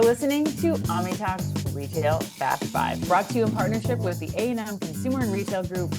You're listening to OmniTalk's Retail Fast Five, brought to you in partnership with the A&M Consumer and Retail Group,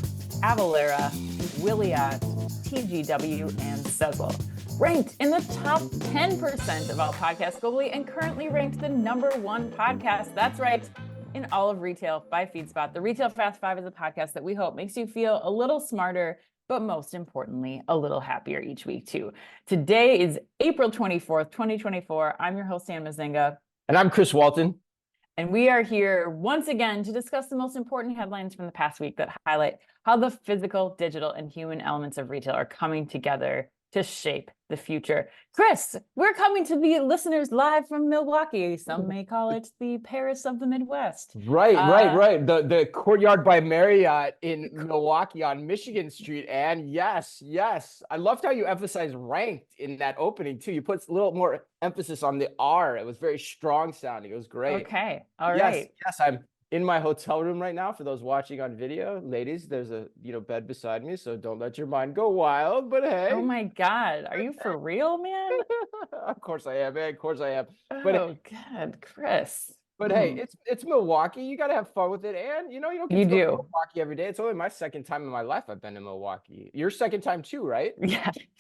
Avalara, Williat, TGW, and Sezzle. Ranked in the top 10% of all podcasts globally and currently ranked the #1 podcast. That's right, in all of retail by FeedSpot. The Retail Fast Five is a podcast that we hope makes you feel a little smarter, but most importantly, a little happier each week too. Today is April 24th, 2024. I'm your host, Sam Mazinga. And I'm Chris Walton. And we are here once again to discuss the most important headlines from the past week that highlight how the physical, digital, and human elements of retail are coming together to shape the future. Chris, we're coming to the listeners live from Milwaukee. Some may call it the Paris of the Midwest. Right. The Courtyard by Marriott in Milwaukee on Michigan Street. And yes, I loved how you emphasized ranked in that opening too. You put a little more emphasis on the R. It was very strong sounding. It was great. Okay. All right. Yes, I'm in my hotel room right now. For those watching on video, ladies, there's a bed beside me, so don't let your mind go wild. But hey, oh my God, are you for real, man? Of course I am, man. Of course I am. But God, Chris. But hey, it's Milwaukee. You gotta have fun with it, and you don't get to go to Milwaukee every day. It's only my second time in my life I've been to Milwaukee. Your second time too, right?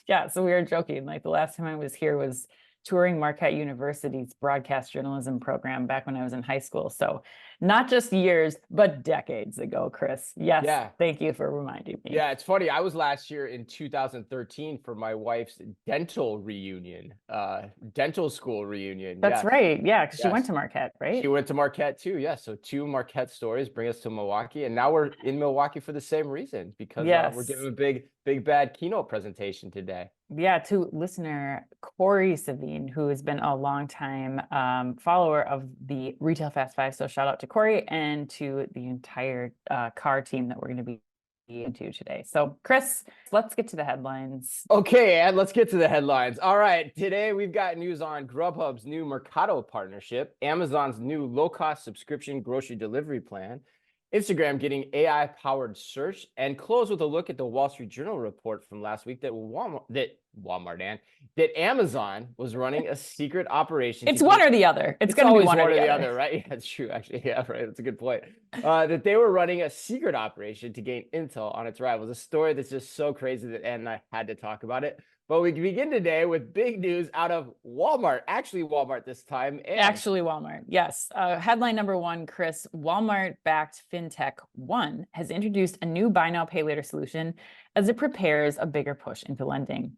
Yeah. So we were joking. Like the last time I was here was touring Marquette University's broadcast journalism program back when I was in high school. So not just years, but decades ago, Chris. Yes. Yeah. Thank you for reminding me. Yeah, it's funny. I was last year in 2013 for my wife's dental school reunion. That's right. Yeah, because she went to Marquette, right? She went to Marquette too. Yeah. So 2 Marquette stories bring us to Milwaukee. And now we're in Milwaukee for the same reason, because we're giving a big bad keynote presentation today. Yeah, to listener Corey Savine, who has been a longtime follower of the Retail Fast Five. So shout out to Corey and to the entire car team that we're going to be into today. So Chris, let's get to the headlines. Okay, and let's get to the headlines. All right, today we've got news on Grubhub's new Mercado partnership, Amazon's new low-cost subscription grocery delivery plan, Instagram getting AI-powered search, and close with a look at the Wall Street Journal report from last week that Amazon was running a secret operation. It's one or the other. It's going to be one or the other, right? Yeah, that's true, actually. Yeah, right. That's a good point. That they were running a secret operation to gain intel on its rivals. A story that's just so crazy that Ann and I had to talk about it. But we begin today with big news out of Walmart. Actually, Walmart this time. Actually, Walmart. Yes. Headline #1, Chris. Walmart-backed Fintech One has introduced a new buy now, pay later solution as it prepares a bigger push into lending.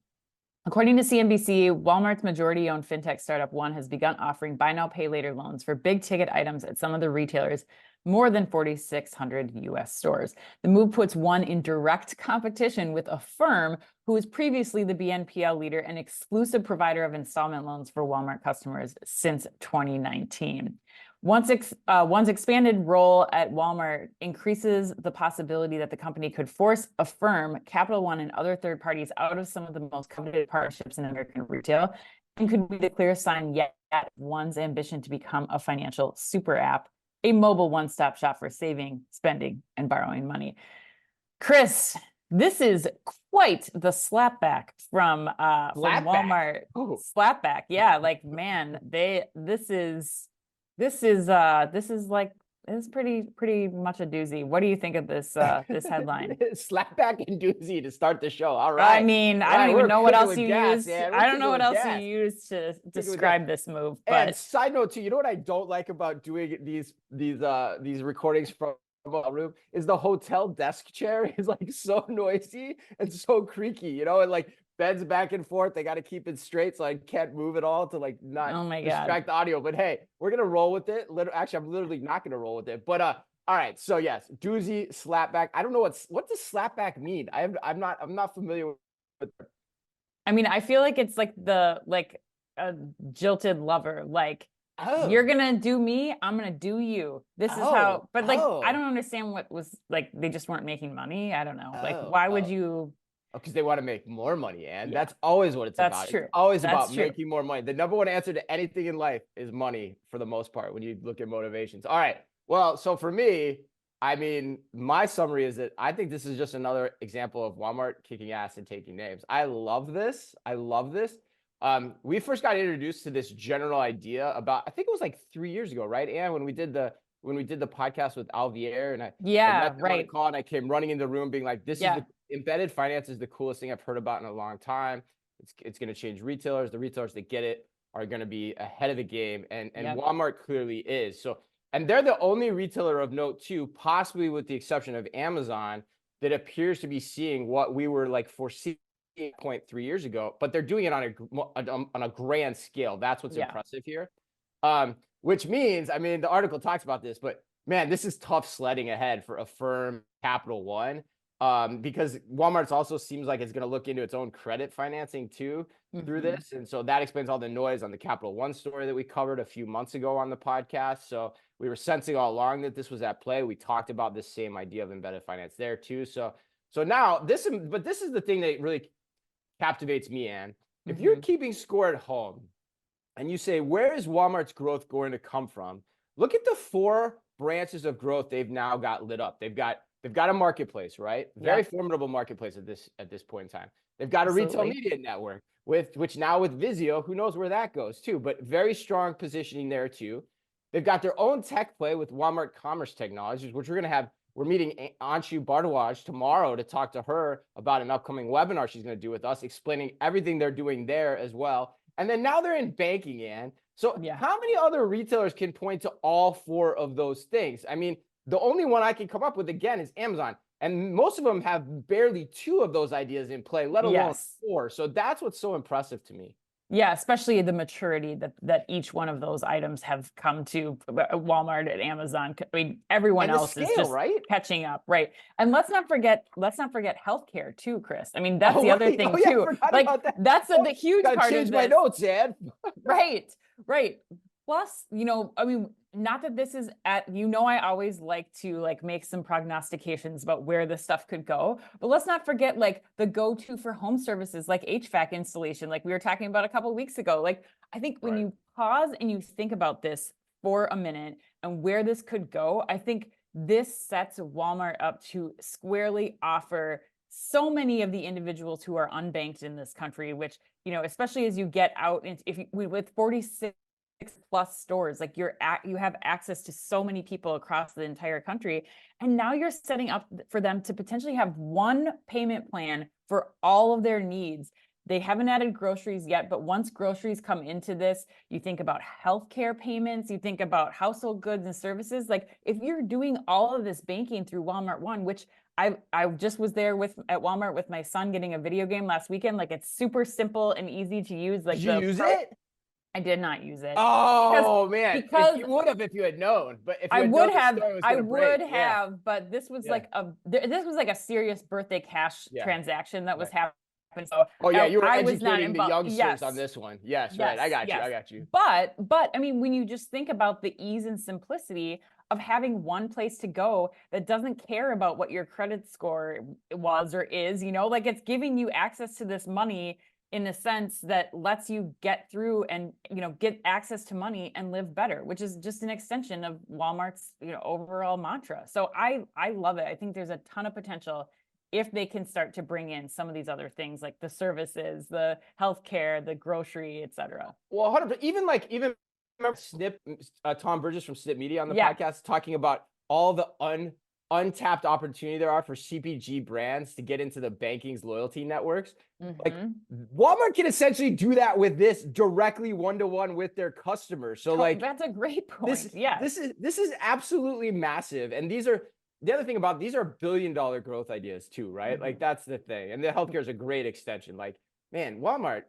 According to CNBC, Walmart's majority-owned fintech startup One has begun offering buy now, pay later loans for big-ticket items at some of the retailers' more than 4,600 U.S. stores. The move puts One in direct competition with Affirm, who was previously the BNPL leader and exclusive provider of installment loans for Walmart customers since 2019. One's expanded role at Walmart increases the possibility that the company could force Affirm, Capital One, and other third parties out of some of the most coveted partnerships in American retail, and could be the clearest sign yet of One's ambition to become a financial super app, a mobile one-stop shop for saving, spending, and borrowing money. Chris, this is quite the slapback from Walmart. Ooh. Slapback, yeah. Like, man, this is pretty much a doozy. What do you think of this this headline? Slapback and doozy to start the show. All right. I mean, I don't even know what else you used. I don't know what else you used to describe this move. But and side note too, you know what I don't like about doing these recordings from a room is the hotel desk chair is like so noisy and so creaky, and like bends back and forth. They got to keep it straight, so I can't move at all to like not distract the audio. But hey, we're gonna roll with it. Actually, I'm literally not gonna roll with it. But all right. So yes, doozy, slapback. I don't know what does slapback mean. I'm not familiar with it. I mean, I feel like it's like a jilted lover. Like, you're gonna do me, I'm gonna do you. This is how. But like, I don't understand what was like. They just weren't making money. I don't know. Like, why would you? Because they want to make more money, and that's always what it's about. That's true. It's always about making more money. The #1 answer to anything in life is money, for the most part, when you look at motivations. All right. Well, so for me, I mean, my summary is that I think this is just another example of Walmart kicking ass and taking names. I love this. We first got introduced to this general idea about, I think it was like 3 years ago, right? And when we did the podcast with Alvier, and I met Yeah, them on a right. call, and I came running into the room being like, this is Yeah. the embedded finance is the coolest thing I've heard about in a long time. It's going to change retailers. The retailers that get it are going to be ahead of the game. And Yep. Walmart clearly is. So, and they're the only retailer of note too, possibly with the exception of Amazon, that appears to be seeing what we were like foreseeing 3 years ago, but they're doing it on a grand scale. That's what's Yeah. impressive here. Which means, I mean, the article talks about this, but man, this is tough sledding ahead for Affirm, Capital One, because Walmart's also seems like it's going to look into its own credit financing too through Mhm. this. And so that explains all the noise on the Capital One story that we covered a few months ago on the podcast. So we were sensing all along that this was at play. We talked about this same idea of embedded finance there too. So now this is the thing that really captivates me, Ann. If you're Mhm. keeping score at home and you say, where is Walmart's growth going to come from? Look at the 4 branches of growth they've now got lit up. They've got a marketplace, right? Very Yep. formidable marketplace at this point in time. They've got a retail Absolutely. media network with which now with Vizio, who knows where that goes too, but very strong positioning there too. They've got their own tech play with Walmart Commerce Technologies, which we're meeting Anshu Bardwaj tomorrow to talk to her about an upcoming webinar she's going to do with us, explaining everything they're doing there as well. And then now they're in banking, Ann. So Yeah. how many other retailers can point to all 4 of those things? I mean, the only one I can come up with again is Amazon. And most of them have barely 2 of those ideas in play, let alone Yes. 4. So that's what's so impressive to me. Yeah, especially the maturity that each one of those items have come to Walmart and Amazon. I mean, everyone And the else is scale, just right? catching up, right? And let's not forget healthcare too, Chris. I mean, that's Oh, the other right. thing Oh, yeah, I too. forgot Like about that. that's Oh, the huge gotta part change of my this. notes, Ann. Right, right. Plus, I mean, not that this is I always like to like make some prognostications about where this stuff could go, but let's not forget like the go-to for home services like HVAC installation, like we were talking about a couple of weeks ago. Like I think when Right. you pause and you think about this for a minute and where this could go, I think this sets Walmart up to squarely offer so many of the individuals who are unbanked in this country, which especially as you get out into with 46 plus stores, like you have access to so many people across the entire country. And now you're setting up for them to potentially have one payment plan for all of their needs. They haven't added groceries yet, but once groceries come into this, you think about healthcare payments, you think about household goods and services. Like if you're doing all of this banking through Walmart One, which I just was there at Walmart with my son getting a video game last weekend. Like it's super simple and easy to use. Did Like you use it? I did not use it because Oh, man. If because you would have, if you had known, but if you I had known would the have story was I going to break. would Yeah. have, but Yeah. this was like a serious birthday cash Yeah. transaction that was Right. happening. So Oh, yeah. You were I was not educating the involved. youngsters on Yes. this one. Yes. Right. I Yes, got you. I yes. got you. But I mean, when you just think about the ease and simplicity of having one place to go that doesn't care about what your credit score was or is, like it's giving you access to this money in a sense that lets you get through and get access to money and live better, which is just an extension of Walmart's overall mantra. So I love it. I think there's a ton of potential if they can start to bring in some of these other things like the services, the healthcare, the grocery, et cetera. Well, 100%. Even remember Snip, Tom Burgess from Snip Media on the Yeah. podcast talking about all the untapped opportunity there are for CPG brands to get into the banking's loyalty networks. Like Mm-hmm. Walmart can essentially do that with this directly one-to-one with their customers. So like That's a great point. Yes. this is absolutely massive. And these are the other thing about these are billion-dollar growth ideas too, right? Like that's the thing. And the healthcare is a great extension. Like, man, Walmart,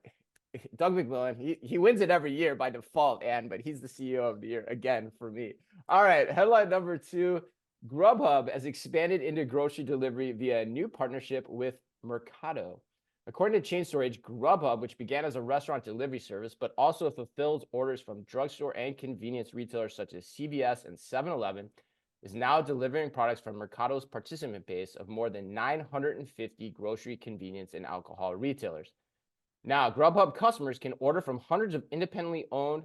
Doug McMillon, he wins it every year by default, but he's the CEO of the year again for me. All right, headline number 2. Grubhub has expanded into grocery delivery via a new partnership with Mercado. According to Chain Storage, Grubhub, which began as a restaurant delivery service, but also fulfills orders from drugstore and convenience retailers such as CVS and 7-Eleven, is now delivering products from Mercado's participant base of more than 950 grocery, convenience, and alcohol retailers. Now, Grubhub customers can order from hundreds of independently owned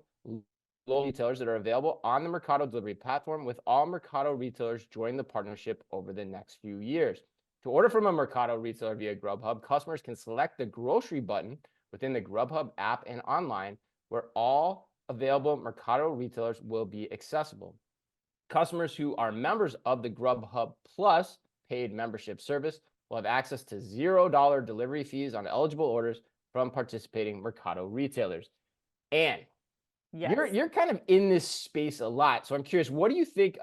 local retailers that are available on the Mercado delivery platform, with all Mercado retailers joining the partnership over the next few years. To order from a Mercado retailer via Grubhub, customers can select the grocery button within the Grubhub app and online, where all available Mercado retailers will be accessible. Customers who are members of the Grubhub Plus paid membership service will have access to $0 delivery fees on eligible orders from participating Mercado retailers. And Yes. you're kind of in this space a lot. So I'm curious, what do you think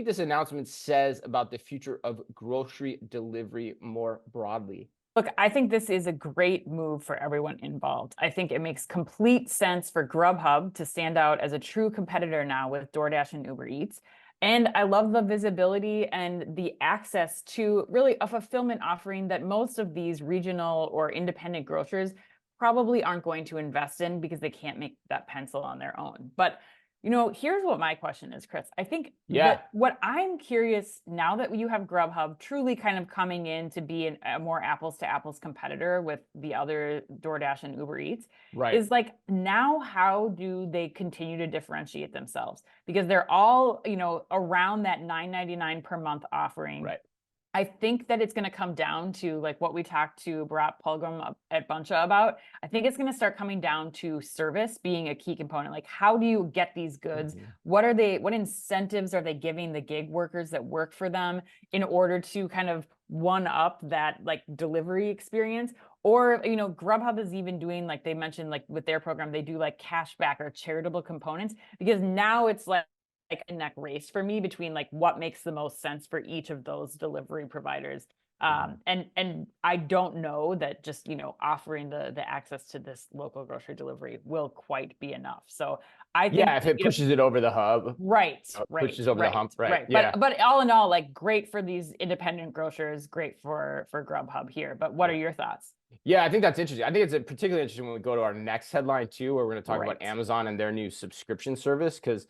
this announcement says about the future of grocery delivery more broadly? Look, I think this is a great move for everyone involved. I think it makes complete sense for Grubhub to stand out as a true competitor now with DoorDash and Uber Eats. And I love the visibility and the access to really a fulfillment offering that most of these regional or independent grocers probably aren't going to invest in because they can't make that pencil on their own. But here's what my question is, Chris. I think Yeah, that what I'm curious now that you have Grubhub truly kind of coming in to be a more apples to apples competitor with the other DoorDash and Uber Eats right. is like now how do they continue to differentiate themselves? Because they're all, around that $9.99 per month offering. Right. I think that it's going to come down to like what we talked to Bharat Pulgam at Buncha about. I think it's going to start coming down to service being a key component. Like, how do you get these goods? Mhm. What incentives are they giving the gig workers that work for them in order to kind of one up that like delivery experience? Or, Grubhub is even doing, like they mentioned, like with their program, they do like cashback or charitable components because now it's like a neck race for me between like what makes the most sense for each of those delivery providers. Mhm. And I don't know that just offering the access to this local grocery delivery will quite be enough. So I think Yeah, if that, it pushes it over the hub, right, right, pushes over the right, hump, right? right. Yeah. But all in all, like great for these independent grocers, great for Grubhub here. But what are your thoughts? Yeah, I think that's interesting. I think it's particularly interesting when we go to our next headline too, where we're going to talk about Right. Amazon and their new subscription service. Because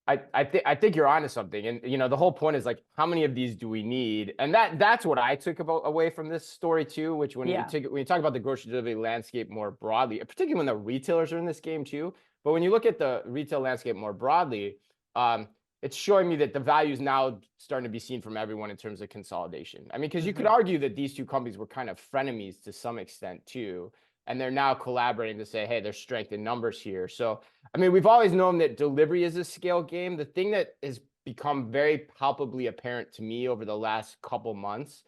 I think you're onto something, and the whole point is like, how many of these do we need? And that's what I took away from this story too. Which Yeah. when you talk about the grocery delivery landscape more broadly, particularly when the retailers are in this game too. But when you look at the retail landscape more broadly, um, it's showing me that the value is now starting to be seen from everyone in terms of consolidation. I mean, because you could argue that these two companies were kind of frenemies to some extent too, and they're now collaborating to say, hey, there's strength in numbers here. So I mean, we've always known that delivery is a scale game. The thing that has become very palpably apparent to me over the last couple months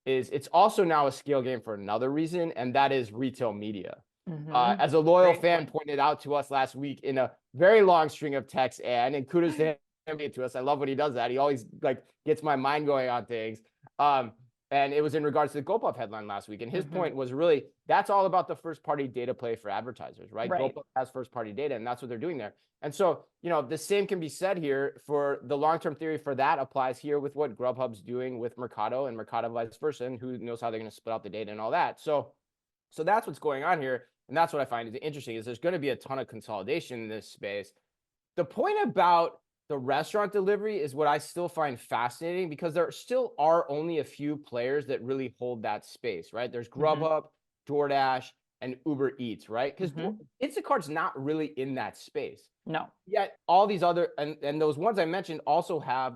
is it's also now a scale game for another reason, and that is retail media. As a loyal Great fan point. pointed out to us last week in a very long string of texts, and kudos to him to us. I love when he does that. He always like gets my mind going on things. Um, and it was in regards to the GoPuff headline last week. And his point was really that's all about the first party data play for advertisers, right? Right. GoPuff has first party data, and that's what they're doing there. And so, the same can be said here for the long term theory for that applies here with what Grubhub's doing with Mercado and Mercado vice versa, and who knows how they're going to split out the data and all that. So that's what's going on here. And that's what I find is interesting is there's going to be a ton of consolidation in this space. The point about the restaurant delivery is what I still find fascinating because there still are only a few players that really hold that space, right? There's Grubhub, DoorDash, and Uber Eats, right? Because Instacart's not really in that space. No. Yet all these other and those ones I mentioned also have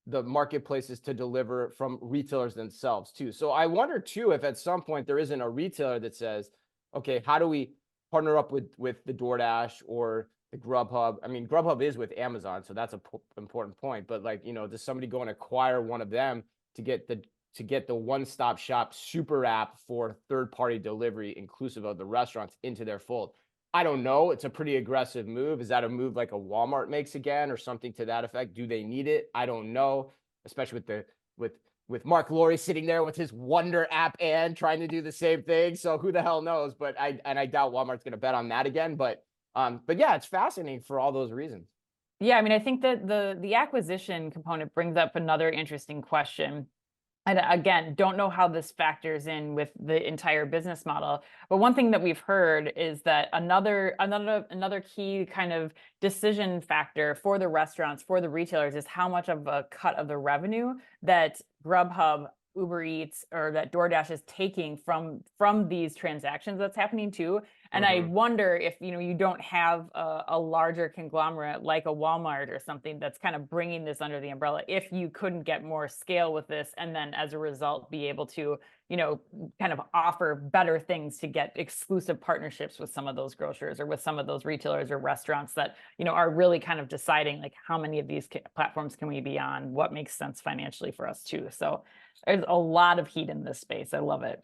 the marketplaces to deliver from retailers themselves too. So I wonder too if at some point there isn't a retailer that says, okay, how do we partner up with the DoorDash or the Grubhub? I mean, Grubhub is with Amazon, so that's an important point. But like, does somebody go and acquire one of them to get the one-stop shop super app for third-party delivery, inclusive of the restaurants, into their fold? I don't know. It's a pretty aggressive move. Is that a move like a Walmart makes again, or something to that effect? Do they need it? I don't know. Especially with Mark Laurie sitting there with his Wonder app and trying to do the same thing. So who the hell knows? But I doubt Walmart's going to bet on that again. But yeah, it's fascinating for all those reasons. Yeah, I mean, I think that the acquisition component brings up another interesting question. And again, don't know how this factors in with the entire business model. But one thing that we've heard is that another key kind of decision factor for the restaurants, for the retailers, is how much of a cut of the revenue that Grubhub, Uber Eats, or that DoorDash is taking from these transactions that's happening too. And I wonder if, you don't have a larger conglomerate like a Walmart or something that's kind of bringing this under the umbrella, if you couldn't get more scale with this, and then as a result, be able to, kind of offer better things to get exclusive partnerships with some of those grocers or with some of those retailers or restaurants that, are really kind of deciding like how many of these platforms can we be on, what makes sense financially for us too. So there's a lot of heat in this space. I love it.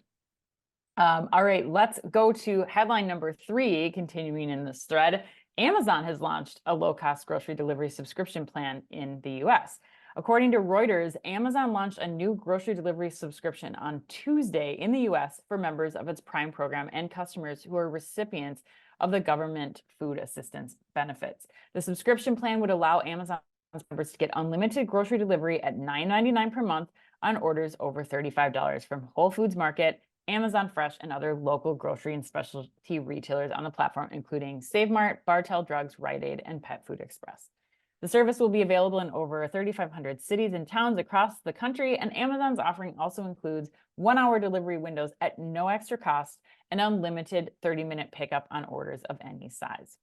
All right, let's go to headline number 3, continuing in this thread. Amazon has launched a low-cost grocery delivery subscription plan in the US. According to Reuters, Amazon launched a new grocery delivery subscription on Tuesday in the US for members of its Prime program and customers who are recipients of the government food assistance benefits. The subscription plan would allow Amazon members to get unlimited grocery delivery at $9.99 per month on orders over $35 from Whole Foods Market, Amazon Fresh, and other local grocery and specialty retailers on the platform, including Save Mart, Bartell Drugs, Rite Aid, and Pet Food Express. The service will be available in over 3,500 cities and towns across the country, and Amazon's offering also includes 1-hour delivery windows at no extra cost and unlimited 30-minute pickup on orders of any size.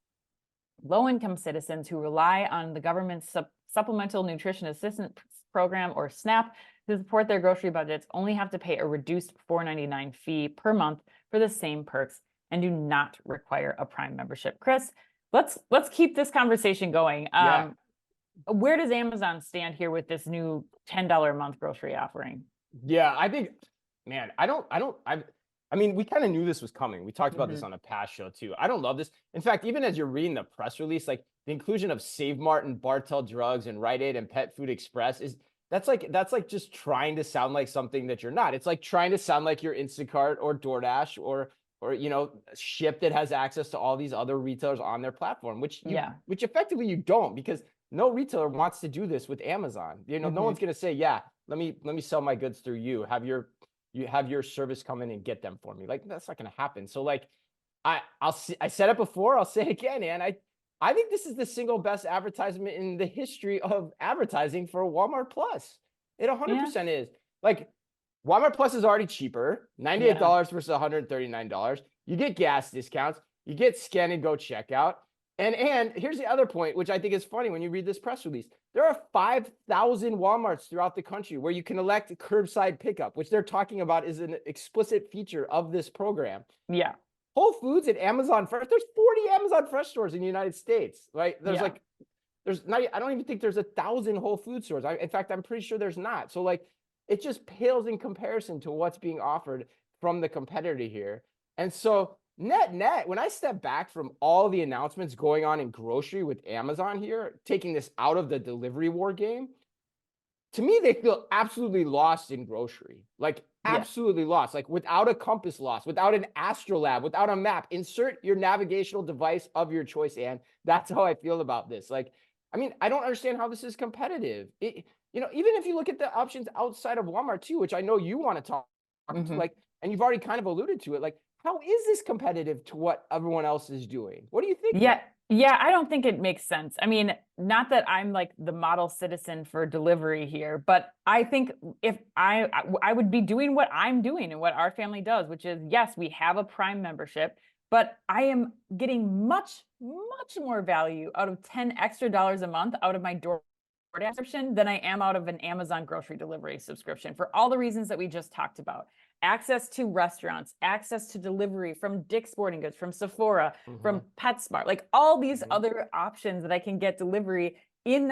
Low-income citizens who rely on the government's Supplemental Nutrition Assistance Program, or SNAP, to support their grocery budgets only have to pay a reduced $4.99 fee per month for the same perks and do not require a Prime membership. Chris, let's keep this conversation going. Where does Amazon stand here with this new $10 a month grocery offering? Yeah, I think, man, I mean, we kind of knew this was coming. We talked about this on a past show too. I don't love this. In fact, even as you're reading the press release, like the inclusion of Save Mart and Bartell Drugs and Rite Aid and Pet Food Express that's like just trying to sound like something that you're not. It's like trying to sound like you're Instacart or DoorDash or Ship that has access to all these other retailers on their platform, which effectively you don't, because no retailer wants to do this with Amazon. No one's going to say, yeah, let me sell my goods through you. Have your service come in and get them for me. Like, that's not going to happen. So like, I said it before, I'll say it again, and I think this is the single best advertisement in the history of advertising for Walmart Plus. It 100% is. Like, Walmart Plus is already cheaper, $98 versus $139. You get gas discounts, you get scan and go checkout. And here's the other point, which I think is funny when you read this press release. There are 5,000 Walmarts throughout the country where you can elect curbside pickup, which they're talking about is an explicit feature of this program. Yeah. Whole Foods and Amazon Fresh, there's 40 Amazon Fresh stores in the United States, right? There's I don't even think there's 1,000 Whole Foods stores. In fact, I'm pretty sure there's not. So like, it just pales in comparison to what's being offered from the competitor here. And so net, when I step back from all the announcements going on in grocery with Amazon here, taking this out of the delivery war game, to me, they feel absolutely lost in grocery, like absolutely lost, like without a compass lost, without an astrolabe, without a map. Insert your navigational device of your choice, and that's how I feel about this. Like, I mean, I don't understand how this is competitive. Even if you look at the options outside of Walmart too, which I know you want to talk to, like, and you've already kind of alluded to it, like, how is this competitive to what everyone else is doing? What do you think? Yeah, I don't think it makes sense. I mean, not that I'm like the model citizen for delivery here, but I think if I would be doing what I'm doing and what our family does, which is, yes, we have a Prime membership, but I am getting much, much more value out of $10 extra a month out of my DoorDash subscription than I am out of an Amazon grocery delivery subscription, for all the reasons that we just talked about. Access to restaurants, access to delivery from Dick's Sporting Goods, from Sephora, from PetSmart, like all these other options that I can get delivery within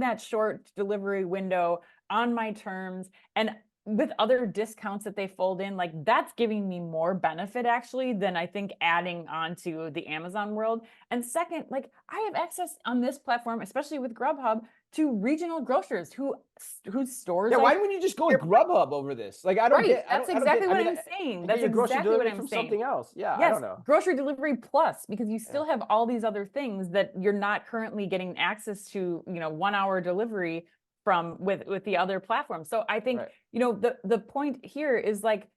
that short delivery window on my terms, and with other discounts that they fold in, like that's giving me more benefit actually than I think adding on to the Amazon world. And second, like I have access on this platform, especially with Grubhub, to regional grocers whose stores. Yeah, why wouldn't you just go with Grubhub over this? Like, I don't get. That's exactly what I'm saying. That's exactly what I'm saying. Something else. Yeah, yes, I don't know. Grocery delivery plus, because you still have all these other things that you're not currently getting access to. 1-hour delivery from with the other platforms. So I think the point here is like,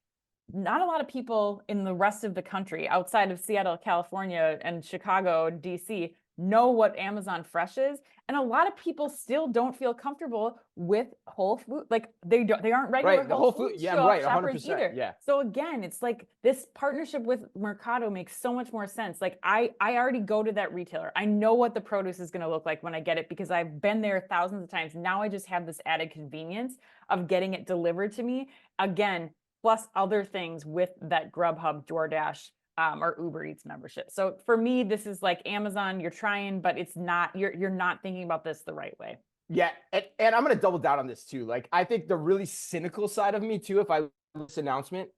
not a lot of people in the rest of the country outside of Seattle, California, and Chicago, DC know what Amazon Fresh is. And a lot of people still don't feel comfortable with Whole Food. Like they aren't regular Right. The Whole Whole Food. Foods Yeah, I'm right. shoppers 100%. either. Yeah. So again, it's like this partnership with Mercado makes so much more sense. Like I already go to that retailer. I know what the produce is going to look like when I get it because I've been there thousands of times. Now I just have this added convenience of getting it delivered to me. Again, plus other things with that Grubhub, DoorDash, or Uber Eats membership. So for me, this is like Amazon, you're trying, but it's not, you're not thinking about this the right way. Yeah, and I'm gonna double down on this too. Like, I think the really cynical side of me too, if I this announcement,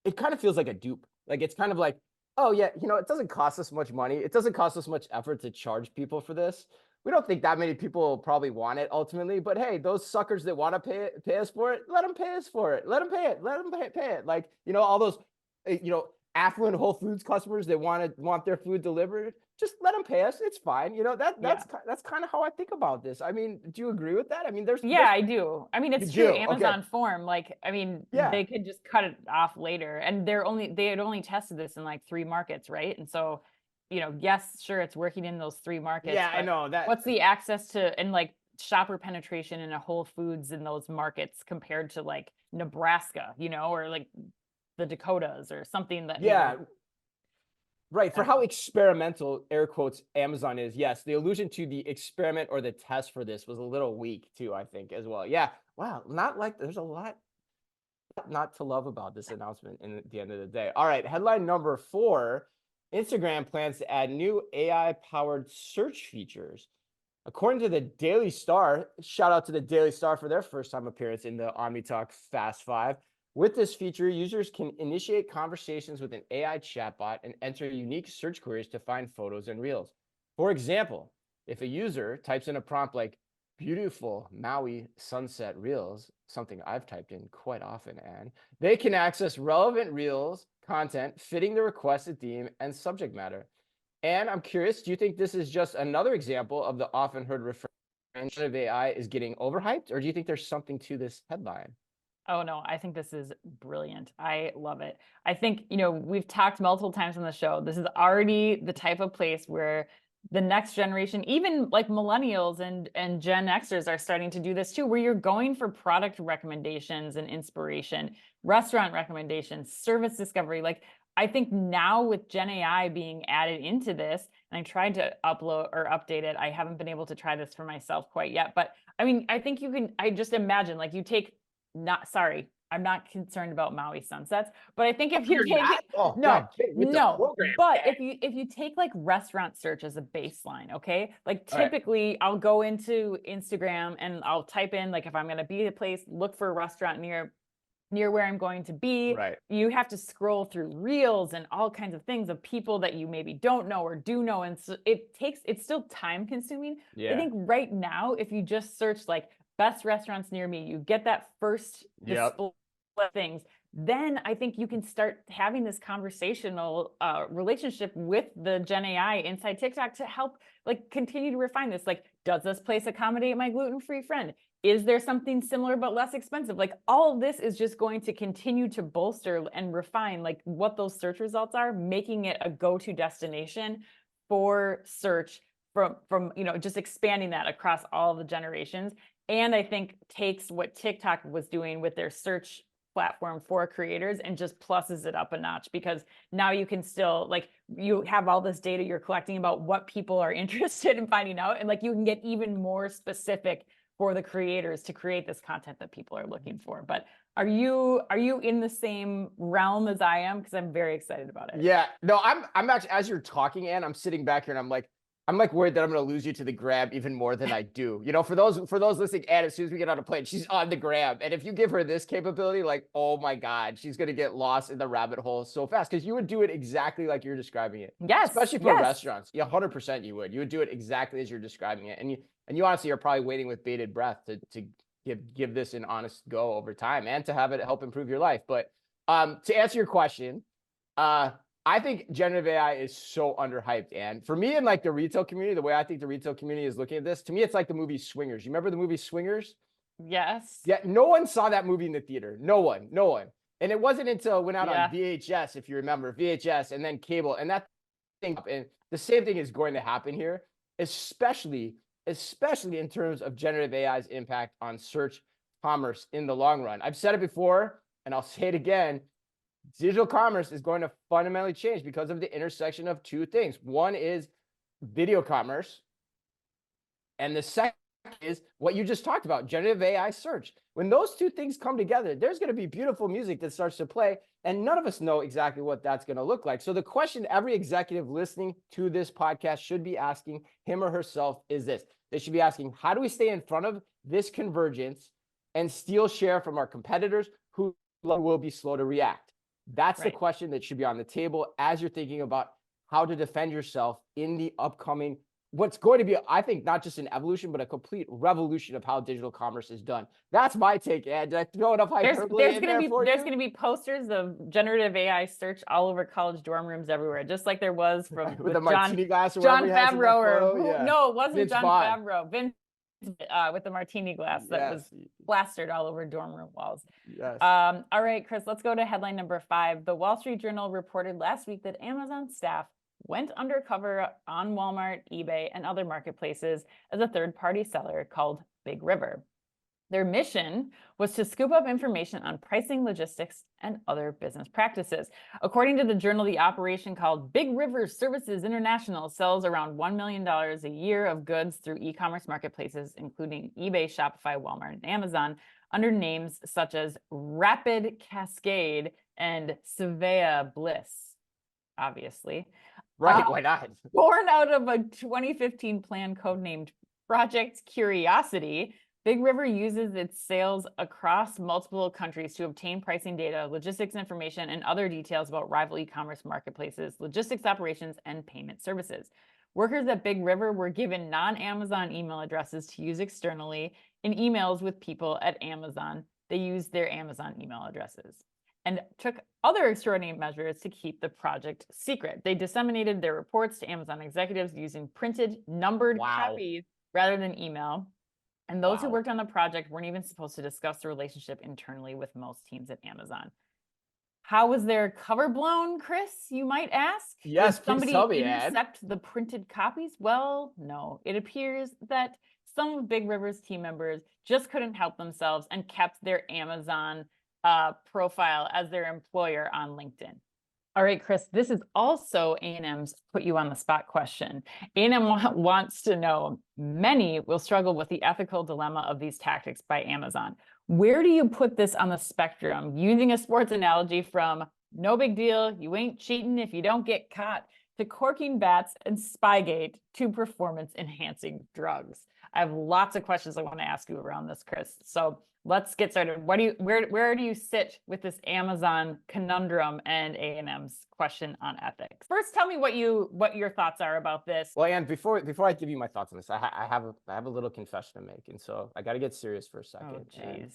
it kind of feels like a dupe. Like it's kind of like, oh yeah, it doesn't cost us much money. It doesn't cost us much effort to charge people for this. We don't think that many people probably want it ultimately, but hey, those suckers that want to pay us for it, let them pay us for it. Let them pay it. Let them pay it. Like, all those, affluent Whole Foods customers that want their food delivered, just let them pay us. It's fine. That's kind of how I think about this. I mean, do you agree with that? I mean, Yeah, I do. I mean, you it's true. do. Okay. Amazon form, like, I mean, Yeah. they could just cut it off later. And they had only tested this in like 3 markets, right? And so, yes, sure, it's working in those 3 markets, Yeah, I but know that. what's the access to and like shopper penetration in a Whole Foods in those markets compared to like Nebraska, or like the Dakotas or something that, Yeah, right. For I how don't experimental, air quotes, Amazon is, yes, the allusion to the experiment or the test for this was a little weak too, I think, as well. Yeah. Wow. Not like there's a lot not to love about this announcement at the end of the day. All right. Headline number 4, Instagram plans to add new AI powered search features. According to the Daily Star, shout out to the Daily Star for their first time appearance in the OmniTalk Fast Five. With this feature, users can initiate conversations with an AI chatbot and enter unique search queries to find photos and reels. For example, if a user types in a prompt like beautiful Maui sunset reels, something I've typed in quite often, and they can access relevant reels content fitting the requested theme and subject matter. And I'm curious, do you think this is just another example of the often heard refrain of AI is getting overhyped, or do you think there's something to this headline? Oh no, I think this is brilliant. I love it. I think, we've talked multiple times on the show. This is already the type of place where the next generation, even like millennials and Gen Xers are starting to do this too, where you're going for product recommendations and inspiration, restaurant recommendations, service discovery. Like I think now with Gen AI being added into this, and I tried to upload or update it. I haven't been able to try this for myself quite yet, but I mean, I think I just imagine like you take not sorry, I'm not concerned about Maui sunsets, but I think if you You're take not? Oh, no, God, get with the no, program. but Okay. if you take like restaurant search as a baseline, okay? Like All right. typically I'll go into Instagram and I'll type in like if I'm gonna be at a place, look for a restaurant near where I'm going to be. Right. You have to scroll through reels and all kinds of things of people that you maybe don't know or do know. And so it's still time consuming. I Yeah. think right now, if you just search like best restaurants near me, you get that first Yep. display of things. Then I think you can start having this conversational relationship with the Gen AI inside TikTok to help like continue to refine this. Like, does this place accommodate my gluten-free friend? Is there something similar but less expensive? Like all of this is just going to continue to bolster and refine like what those search results are, making it a go-to destination for search from just expanding that across all the generations. And I think takes what TikTok was doing with their search platform for creators and just pluses it up a notch because now you can still like you have all this data you're collecting about what people are interested in finding out and like you can get even more specific for the creators to create this content that people are looking for. But are you in the same realm as I am? Because I'm very excited about it. Yeah. No, I'm actually, as you're talking, Ann, I'm sitting back here and I'm like worried that I'm going to lose you to the grab even more than I do. For those listening, Ann, as soon as we get on a plane, she's on the grab. And if you give her this capability, like, oh my God, she's going to get lost in the rabbit hole so fast because you would do it exactly like you're describing it. Yes. Especially for yes. restaurants. Yeah, 100% you would. You would do it exactly as you're describing it. And you honestly are probably waiting with bated breath to give this an honest go over time and to have it help improve your life. But to answer your question, I think generative AI is so underhyped. And for me, in like the retail community, the way I think the retail community is looking at this, to me, it's like the movie Swingers. You remember the movie Swingers? Yes. Yeah, no one saw that movie in the theater. No one. And it wasn't until it went out on Yeah. VHS, if you remember, VHS and then cable. And that and the same thing is going to happen here, especially in terms of generative AI's impact on search commerce in the long run. I've said it before, and I'll say it again. Digital commerce is going to fundamentally change because of the intersection of two things. One is video commerce, and the second is what you just talked about, generative AI search. When those two things come together, there's going to be beautiful music that starts to play, and none of us know exactly what that's going to look like. So the question every executive listening to this podcast should be asking him or herself is this. They should be asking, how do we stay in front of this convergence and steal share from our competitors who will be slow to react? That's the question that should be on the table as you're thinking about how to defend yourself in the upcoming, what's going to be, I think, not just an evolution, but a complete revolution of how digital commerce is done. That's my take, Ed. Did I throw enough hyperbole in there for you? There's going to be posters of generative AI search all over college dorm rooms everywhere, just like there was from with the martini glass or John whatever he has in that Favreau. photo. Yeah. No, it wasn't Vince John Vaughn. Favreau. Vince with the martini glass that was plastered all over dorm room walls. Yes. All right, Chris, let's go to headline number 5. The Wall Street Journal reported last week that Amazon staff went undercover on Walmart, eBay, and other marketplaces as a third-party seller called Big River. Their mission was to scoop up information on pricing, logistics, and other business practices. According to the journal, the operation called Big River Services International sells around $1 million a year of goods through e-commerce marketplaces, including eBay, Shopify, Walmart, and Amazon, under names such as Rapid Cascade and Savea Bliss, obviously. Right, why not? Born out of a 2015 plan codenamed Project Curiosity, Big River uses its sales across multiple countries to obtain pricing data, logistics information, and other details about rival e-commerce marketplaces, logistics operations, and payment services. Workers at Big River were given non-Amazon email addresses to use externally in emails with people at Amazon. They used their Amazon email addresses and took other extraordinary measures to keep the project secret. They disseminated their reports to Amazon executives using printed, numbered copies rather than email. And those who worked on the project weren't even supposed to discuss the relationship internally with most teams at Amazon. How was their cover blown, Chris, you might ask? Yes, Did somebody please tell me, intercept the printed copies? Well, no. It appears that some of Big River's team members just couldn't help themselves and kept their Amazon profile as their employer on LinkedIn. All right, Chris, this is also A&M's put you on the spot question. A&M wants to know, many will struggle with the ethical dilemma of these tactics by Amazon. Where do you put this on the spectrum? Using a sports analogy from no big deal, you ain't cheating if you don't get caught, to corking bats and Spygate, to performance enhancing drugs. I have lots of questions I want to ask you around this, Chris. So let's get started. Where do you sit with this Amazon conundrum and A&M's question on ethics? First, tell me what your thoughts are about this. Well, Anne, before I give you my thoughts on this, I have a little confession to make, and so I got to get serious for a second. Oh, jeez.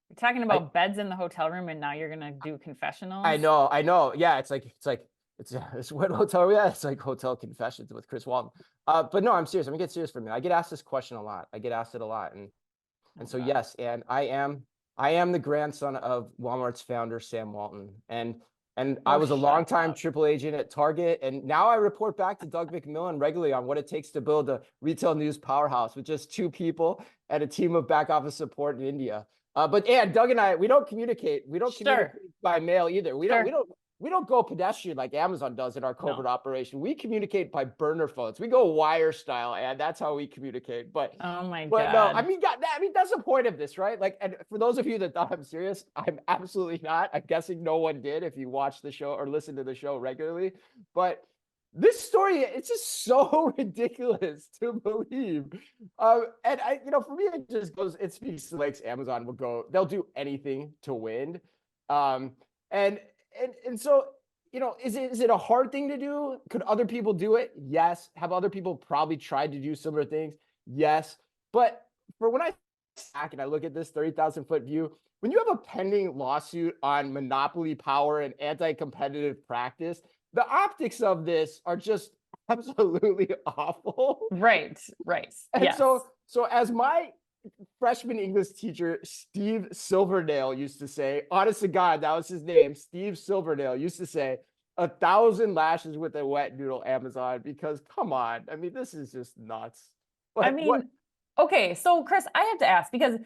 You're talking about beds in the hotel room, and now you're gonna do confessionals. I know. Yeah, it's what hotel are we at? It's like hotel confessions with Chris Walton. But no, I'm serious. I'm gonna get serious for a minute. I get asked this question a lot. I get asked it a lot, and so yes, and I am the grandson of Walmart's founder, Sam Walton, and I was a longtime triple agent at Target, and now I report back to Doug McMillan regularly on what it takes to build a retail news powerhouse with just 2 people and a team of back office support in India. But Doug and I, we don't communicate. We don't communicate by mail either. We don't go pedestrian like Amazon does in our corporate operation. We communicate by burner phones. We go wire style, and that's how we communicate. But oh my God, no, I mean that's the point of this, right? Like, and for those of you that thought I'm serious, I'm absolutely not. I'm guessing no one did if you watch the show or listen to the show regularly. But this story, it's just so ridiculous to believe. And for me, it speaks to like Amazon they'll do anything to win. And so, is it a hard thing to do? Could other people do it? Yes. Have other people probably tried to do similar things? Yes. But for when I back and I look at this 30,000-foot view, when you have a pending lawsuit on monopoly power and anti-competitive practice, the optics of this are just absolutely awful. Right. And yes. so as my freshman English teacher, Steve Silverdale, used to say, honest to God, that was his name, Steve Silverdale used to say, 1,000 lashes with a wet noodle, Amazon, because come on. I mean, this is just nuts. I Like what? mean, okay, so Chris, I have to ask because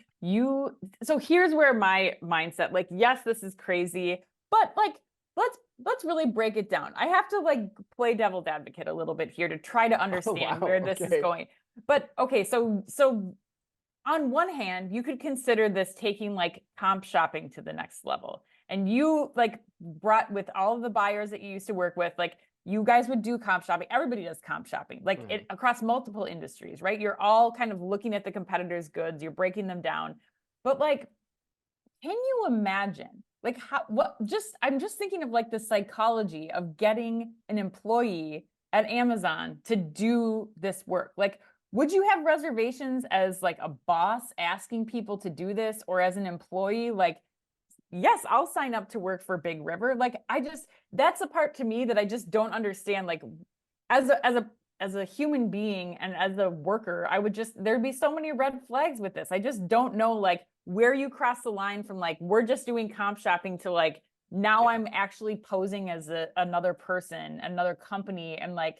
so here's where my mindset, like, yes, this is crazy, but like, let's really break it down. I have to like play devil's advocate a little bit here to try to Oh, understand wow. where this is Okay. going. But okay, so on one hand, you could consider this taking like comp shopping to the next level. And you like brought with all of the buyers that you used to work with, like you guys would do comp shopping. Everybody does comp shopping, like it across multiple industries, right? You're all kind of looking at the competitors' goods, you're breaking them down. But like, can you imagine like how what just I'm just thinking of like the psychology of getting an employee at Amazon to do this work. Like, would you have reservations as like a boss asking people to do this, or as an employee like, yes, I'll sign up to work for Big River? Like, I just that's the part to me that I just don't understand. Like, as a human being and as a worker, I would just there'd be so many red flags with this. I just don't know like where you cross the line from like we're just doing comp shopping to like now Yeah. I'm actually posing as another person, another company, and like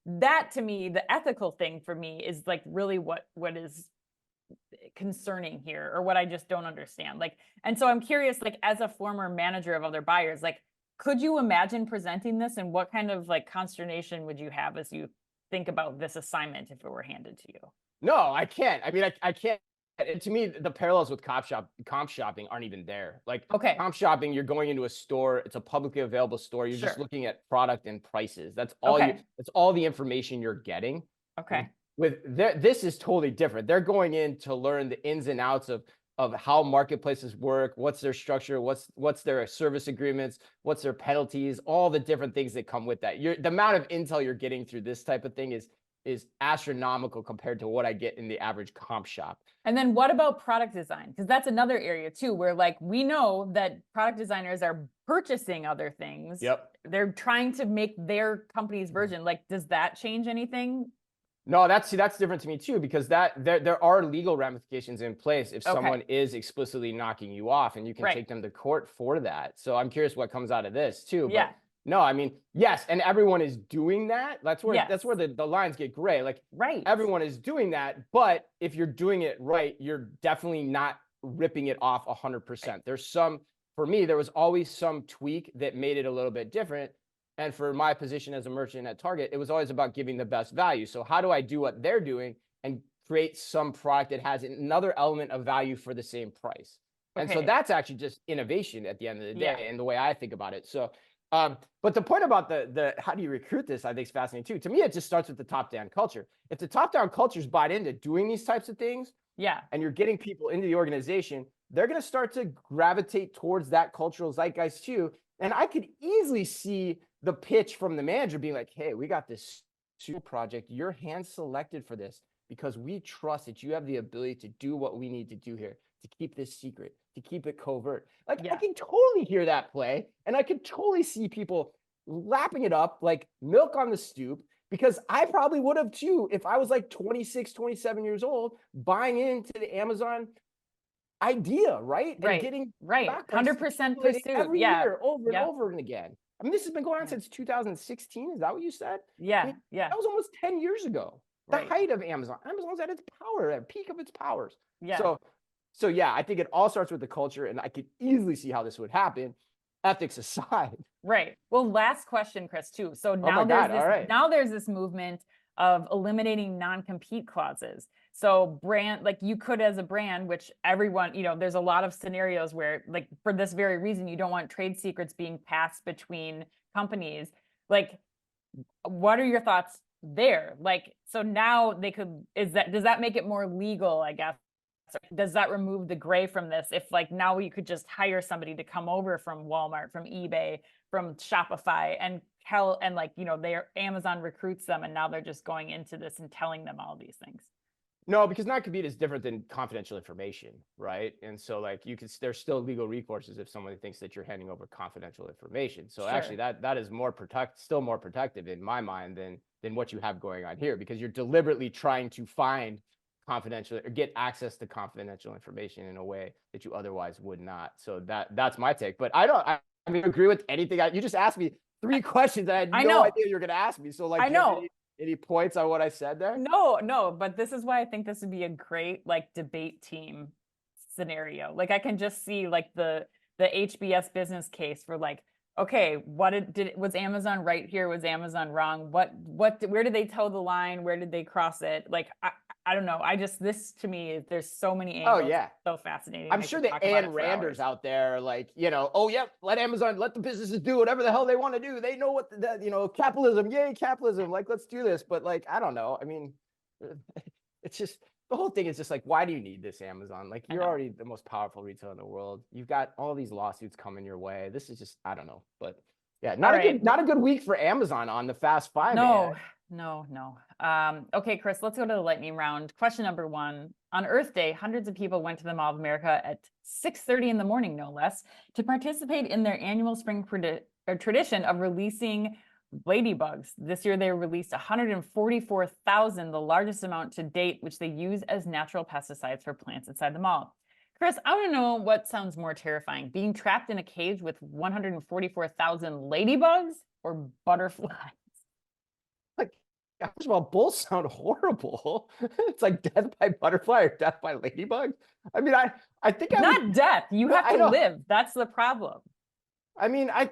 that to me, the ethical thing for me is like really what is concerning here, or what I just don't understand. Like, and so I'm curious, like as a former manager of other buyers, like could you imagine presenting this, and what kind of like consternation would you have as you think about this assignment if it were handed to you? No, I can't. I mean, I can't. And to me, the parallels with comp shopping aren't even there. Like Okay, comp shopping, you're going into a store, it's a publicly available store. You're just sure. looking at product and prices. Okay, That's all the information you're getting. okay. This is totally different. They're going in to learn the ins and outs of how marketplaces work, what's their structure, what's their service agreements, what's their penalties, all the different things that come with that. The amount of intel you're getting through this type of thing is astronomical compared to what I get in the average comp shop. And then what about product design? Because that's another area too, where like we know that product designers are purchasing other things. Yep. They're trying to make their company's version. Like, does that change anything? No, that's different to me too, because there are legal ramifications in place if Okay. someone is explicitly knocking you off, and you can Right. take them to court for that. So I'm curious what comes out of this too. But Yeah. no, I mean, yes, and everyone is doing that. Yes. That's where the lines get gray. Like Right. everyone is doing that, but if you're doing it right, you're definitely not ripping it off 100%. There's some, for me, there was always some tweak that made it a little bit different. And for my position as a merchant at Target, it was always about giving the best value. So how do I do what they're doing and create some product that has another element of value for the same price? And so Okay. that's actually just innovation at the end of the Yeah. day, and the way I think about it. So, but the point about the how do you recruit this, I think is fascinating too. To me, it just starts with the top down culture. If the top down culture is bought into doing these types of things, Yeah. and you're getting people into the organization, they're going to start to gravitate towards that cultural zeitgeist too. And I could easily see the pitch from the manager being like, hey, we got this super project. You're hand selected for this because we trust that you have the ability to do what we need to do here, to keep this secret, to keep it covert. Like, I Yeah. can totally hear that play. And I could totally see people lapping it up like milk on the stoop, because I probably would have too if I was like 26, 27 years old, buying into the Amazon idea, right? And Right. getting Right. stock prices 100% accumulating pursuit. every Yeah. year over and Yep. over and again. I mean, this has been going on Yeah. since 2016. Is that what you said? I Yeah. mean, Yeah. that was almost 10 years ago. The Right. height of Amazon. Amazon's at its power, at peak of its powers. Yeah. So yeah, I think it all starts with the culture, and I could easily see how this would happen, ethics aside. Right. Well, last question, Chris, too. So Oh my God. All right. now there's this movement of eliminating non-compete clauses. So brand, like you could as a brand, which everyone, there's a lot of scenarios where like for this very reason, you don't want trade secrets being passed between companies. Like, what are your thoughts there? Like, so now does that make it more legal, I guess? Does that remove the gray from this? If like now you could just hire somebody to come over from Walmart, from eBay, from Shopify, and like, their Amazon recruits them, and now they're just going into this and telling them all these things. No, because non-compete is different than confidential information, right? And so like there's still legal recourses if someone thinks that you're handing over confidential information. So actually Sure. that is still more protective in my mind than what you have going on here, because you're deliberately trying to find confidential or get access to confidential information in a way that you otherwise would not. So that's my take. But mean, agree with anything. You just asked me 3 questions. I had I no know, idea you were going to ask me. So, like, I do you have know. any points on what I said there? No, no, but this is why I think this would be a great like debate team scenario. Like I can just see like the HBS business case for like, okay, what was Amazon right here? Was Amazon wrong? Where did they toe the line? Where did they cross it? Like I don't know. This to me, there's so many Oh, angles. yeah. So fascinating. I'm I sure could the talk about Ayn it for Randers hours. out there, like, oh, yep, let Amazon, let the businesses do whatever the hell they want to do. They know what capitalism, yay, capitalism. Like, let's do this. But, like, I don't know. I mean, it's just the whole thing is just like, why do you need this, Amazon? Like, I you're know. already the most powerful retailer in the world. You've got all these lawsuits coming your way. This is just, I don't know. But yeah, All right. not a good week for Amazon on the Fast Five, man. No, no. Okay, Chris, let's go to the lightning round. Question number one. On Earth Day, hundreds of people went to the Mall of America at 6:30 in the morning, no less, to participate in their annual spring tradition of releasing ladybugs. This year, they released 144,000, the largest amount to date, which they use as natural pesticides for plants inside the mall. Chris, I want to know what sounds more terrifying, being trapped in a cage with 144,000 ladybugs or butterflies? Like, first of all, both sound horrible. It's like death by butterfly or death by ladybug. I mean, I think I would. Not death. You No, have I to know. live. That's the problem. I mean, I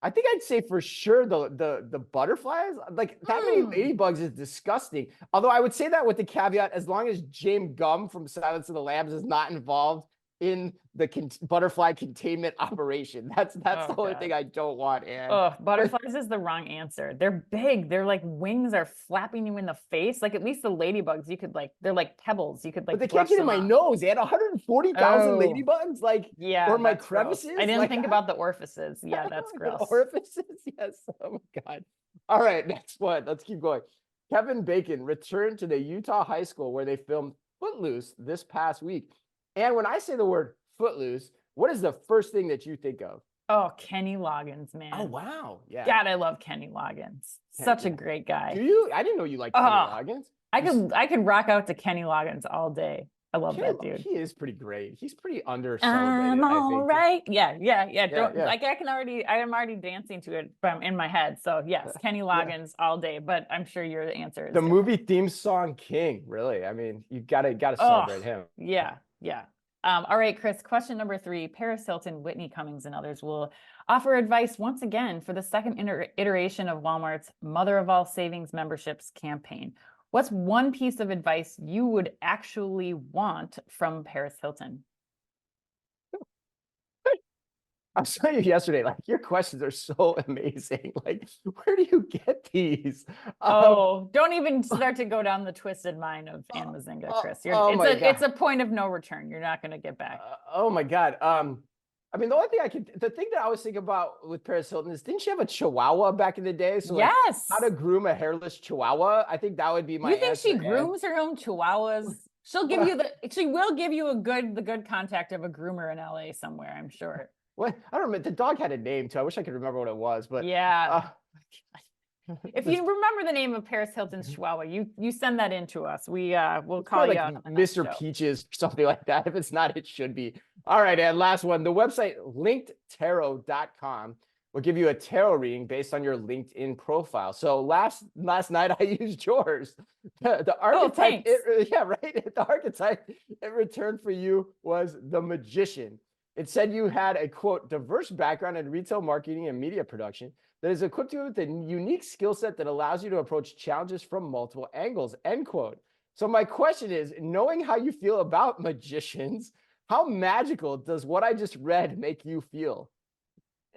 think I'd say for sure the butterflies, like that many ladybugs is disgusting. Although I would say that with the caveat, as long as James Gum from Silence of the Lambs is not involved in the butterfly containment operation. That's Oh, the only God. thing I don't want, Anne. Oh, But butterflies is the wrong answer. They're big. They're like wings are flapping you in the face. Like at least the ladybugs, you could like, they're like pebbles. You could they like can't brush get in them my off. nose. They had 140,000 Oh, ladybugs, like, yeah, or my that's gross. I crevices. didn't Like, think about the orifices. Yeah, that's the gross. orifices. Yes. Oh my God. All right, next one. Let's keep going. Kevin Bacon returned to the Utah high school where they filmed Footloose this past week. And when I say the word Footloose, what is the first thing that you think of? Oh, Kenny Loggins, man. Oh, wow. Yeah. God, I love Kenny Loggins. Such a great guy. Do you? I didn't know you liked Kenny Oh, Loggins. I could rock out to Kenny Loggins all day. I love that dude. He is pretty great. He's pretty under I'm celebrated, I all think. right. Yeah. Don't Yeah. like I am already dancing to it from in my head. So yes, Kenny Loggins all day. But I'm sure your answer is The different. movie theme song king, really. I mean, you gotta Oh, celebrate him. yeah. All right, Chris. Question number 3. Paris Hilton, Whitney Cummings, and others will offer advice once again for the second iteration of Walmart's Mother of All Savings Memberships campaign. What's one piece of advice you would actually want from Paris Hilton? I was telling you yesterday, like your questions are so amazing. Like, where do you get these? Oh, don't even start to go down the twisted mind of Ann Mazinga, Chris. It's a point of no return. You're not going to get back. Oh my God. I mean, the thing that I was thinking about with Paris Hilton is, didn't she have a Chihuahua back in the day? So like, yes. how to groom a hairless Chihuahua? I think that would be my You think answer. she grooms her own Chihuahuas? She will give you the good contact of a groomer in LA somewhere, I'm sure. What? I don't remember. The dog had a name too. I wish I could remember what it was, but yeah. If you remember the name of Paris Hilton's Chihuahua, you send that in to us. We'll call you out. Mr. Peaches, something like that. If it's not, it should be. All right, and last one. The website linkedtarot.com will give you a tarot reading based on your LinkedIn profile. So last night I used yours. The archetype, the archetype it returned for you was the magician. It said you had a, quote, diverse background in retail marketing and media production that is equipped you with a unique skill set that allows you to approach challenges from multiple angles, end quote. So my question is, knowing how you feel about magicians, how magical does what I just read make you feel?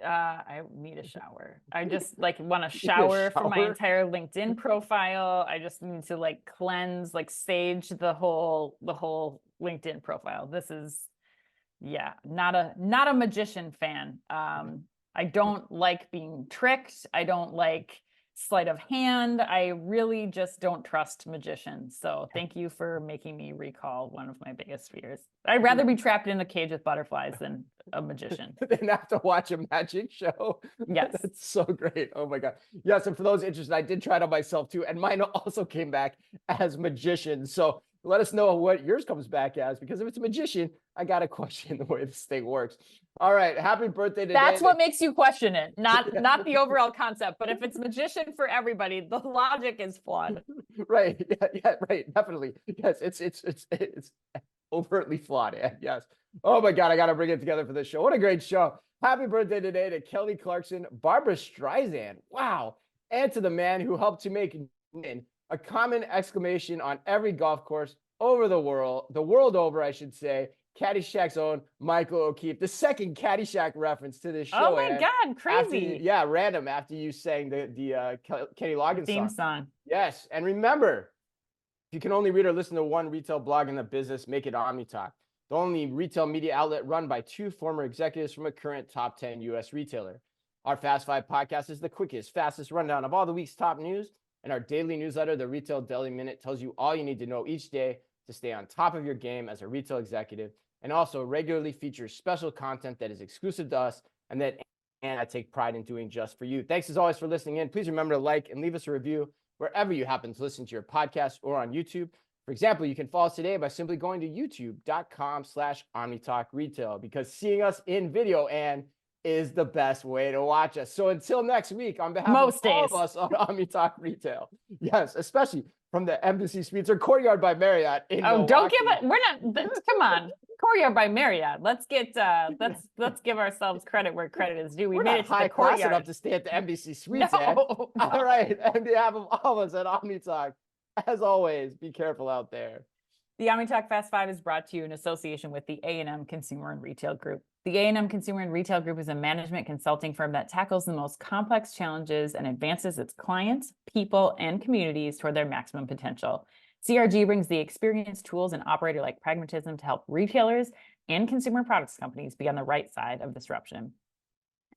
I need a shower. I just like want to shower for my entire LinkedIn profile. I just need to like cleanse, like sage the whole LinkedIn profile. This is not a magician fan. I don't like being tricked. I don't like sleight of hand. I really just don't trust magicians. So thank you for making me recall one of my biggest fears. I'd rather be trapped in a cage with butterflies than a magician. Then have to watch a magic show. Yes. That's so great. Oh my God. Yes. And for those interested, I did try it on myself too. And mine also came back as magician. So Let us know what yours comes back as, because if it's a magician, I got to question the way this thing works. All right. Happy birthday today. That's what makes you question it, not the overall concept. But if it's magician for everybody, the logic is flawed. Right. Yeah, right. Definitely. Yes, it's overtly flawed. Yes. Oh my God, I got to bring it together for this show. What a great show. Happy birthday today to Kelly Clarkson, Barbara Streisand. Wow. And to the man who helped to make a common exclamation on every golf course over the world over, I should say. Caddyshack's own Michael O'Keefe, the second Caddyshack reference to this show. Oh my God, crazy. Random after you sang the Kenny Loggins theme song. Yes. And remember, if you can only read or listen to one retail blog in the business, make it OmniTalk, the only retail media outlet run by two former executives from a current top 10 U.S. retailer. Our Fast Five podcast is the quickest, fastest rundown of all the week's top news. And our daily newsletter, the Retail Daily Minute, tells you all you need to know each day to stay on top of your game as a retail executive, and also regularly features special content that is exclusive to us and that I take pride in doing just for you. Thanks as always for listening in. Please remember to like and leave us a review wherever you happen to listen to your podcast or on YouTube. For example, you can follow us today by simply going to youtube.com/OmniTalkRetail, because seeing us in video is the best way to watch us. So until next week, on behalf of all of us on OmniTalk Retail, yes, especially from the Embassy Suites or Courtyard by Marriott in Milwaukee. Don't give it. We're not. Come on, Courtyard by Marriott. Let's give ourselves credit where credit is due. We're made it to the Courtyard enough to stay at the Embassy Suites. No. All right, on behalf of all of us at OmniTalk, as always, be careful out there. The OmniTalk Fast Five is brought to you in association with the A&M Consumer and Retail Group. The A&M Consumer and Retail Group is a management consulting firm that tackles the most complex challenges and advances its clients, people, and communities toward their maximum potential. CRG brings the experience, tools, and operator-like pragmatism to help retailers and consumer products companies be on the right side of disruption.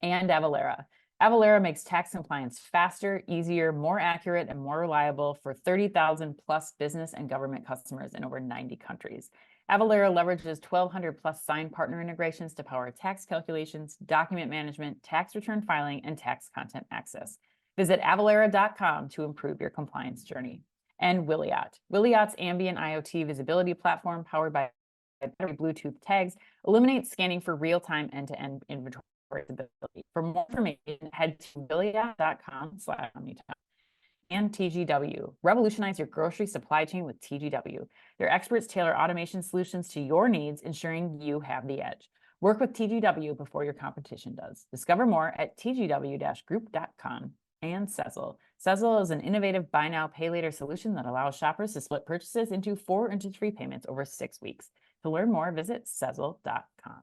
And Avalara. Avalara makes tax compliance faster, easier, more accurate, and more reliable for 30,000 plus business and government customers in over 90 countries. Avalara leverages 1,200 plus signed partner integrations to power tax calculations, document management, tax return filing, and tax content access. Visit avalara.com to improve your compliance journey. And Wiliot. Wiliot's ambient IoT visibility platform, powered by Bluetooth tags, illuminates scanning for real-time end-to-end inventory visibility. For more information, head to wiliot.com/OmniTalk. And TGW. Revolutionize your grocery supply chain with TGW. Their experts tailor automation solutions to your needs, ensuring you have the edge. Work with TGW before your competition does. Discover more at tgw-group.com. And Sezzle. Sezzle is an innovative buy now, pay later solution that allows shoppers to split purchases into 4 interest-free payments over 6 weeks. To learn more, visit Sezzle.com.